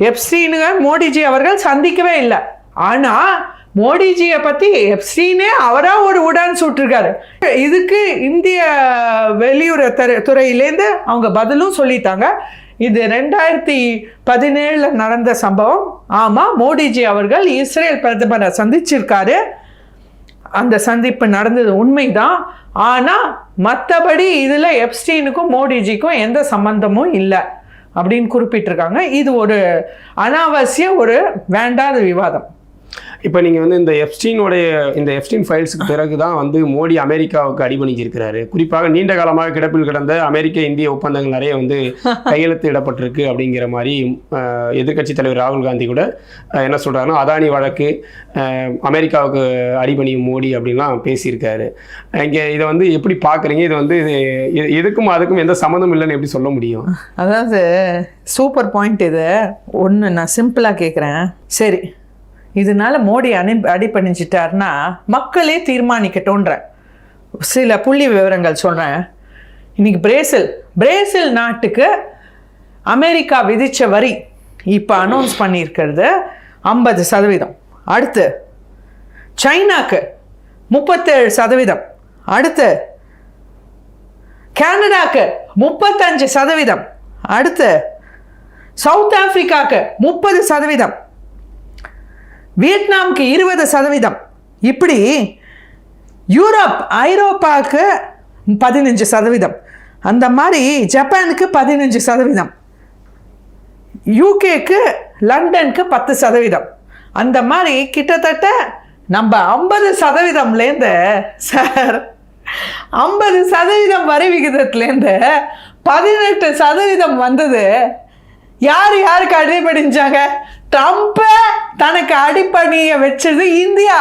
எப்ஸ்டீனுங்க மோடிஜி அவர்கள் சந்திக்கவே இல்லை. ஆனால் மோடிஜியை பற்றி எப்ஸ்டீனே அவராக ஒரு உடான் சுட்டிருக்காரு. இதுக்கு இந்திய வெளியுறவு துறையிலேருந்து அவங்க பதிலும் சொல்லிட்டாங்க. இது 2017 நடந்த சம்பவம். ஆமாம், மோடிஜி அவர்கள் இஸ்ரேல் பிரதமரை சந்திச்சிருக்காரு. அந்த சந்திப்பு நடந்தது உண்மைதான். ஆனால் மற்றபடி இதில் எப்ஸ்டீனுக்கும் மோடிஜிக்கும் எந்த சம்பந்தமும் இல்லை அப்படின்னு குறிப்பிட்டிருக்காங்க. இது ஒரு அனாவசிய ஒரு வேண்டாத விவாதம். இப்போ நீங்கள் வந்து இந்த எப்ஸ்டீன் ஃபைல்ஸுக்கு பிறகு தான் வந்து மோடி அமெரிக்காவுக்கு அடிபணிஞ்சிருக்கிறாரு. குறிப்பாக நீண்ட காலமாக கிடப்பில் கிடந்த அமெரிக்க இந்திய ஒப்பந்தங்கள் நிறைய வந்து கையெழுத்து இடப்பட்டிருக்கு அப்படிங்கிற மாதிரி எதிர்க்கட்சி தலைவர் ராகுல் காந்தி கூட என்ன சொல்கிறாருன்னா, அதானி வழக்கு, அமெரிக்காவுக்கு அடிபணியும் மோடி அப்படின்லாம் பேசியிருக்காரு. இங்கே இதை வந்து எப்படி பார்க்குறீங்க? இது வந்து எதுக்கும் அதுக்கும் எந்த சம்மந்தம் இல்லைன்னு எப்படி சொல்ல முடியும்? அதாவது சூப்பர் பாயிண்ட். இது ஒன்று நான் சிம்பிளாக கேட்குறேன். சரி, இதனால மோடி அடிபணிச்சிட்டாருன்னா மக்களே தீர்மானிக்கட்டோன்ற சில புள்ளி விவரங்கள் சொல்கிறேன். இன்னைக்கு பிரேசில் நாட்டுக்கு அமெரிக்கா விதித்த வரி இப்போ அனௌன்ஸ் பண்ணியிருக்கிறது 50%. அடுத்து சைனாக்கு 37%. அடுத்து கனடாக்கு 35%. அடுத்து சவுத் ஆப்பிரிக்காவுக்கு 30%. வியட்நாமுக்கு 20%. இப்படி ஐரோப்பாவுக்கு 15%. அந்த மாதிரி ஜப்பானுக்கு 15%. யூகேக்கு லண்டனுக்கு 10%. அந்த மாதிரி கிட்டத்தட்ட நம்ம 50%லேருந்து சார் 50% வரி விகிதத்துலேருந்து 18% வந்தது. யாருக்கு அடிபணிஞ்சாங்க? ட்ரம்ப்பை தனக்கு அடிப்பணிய வச்சது இந்தியா.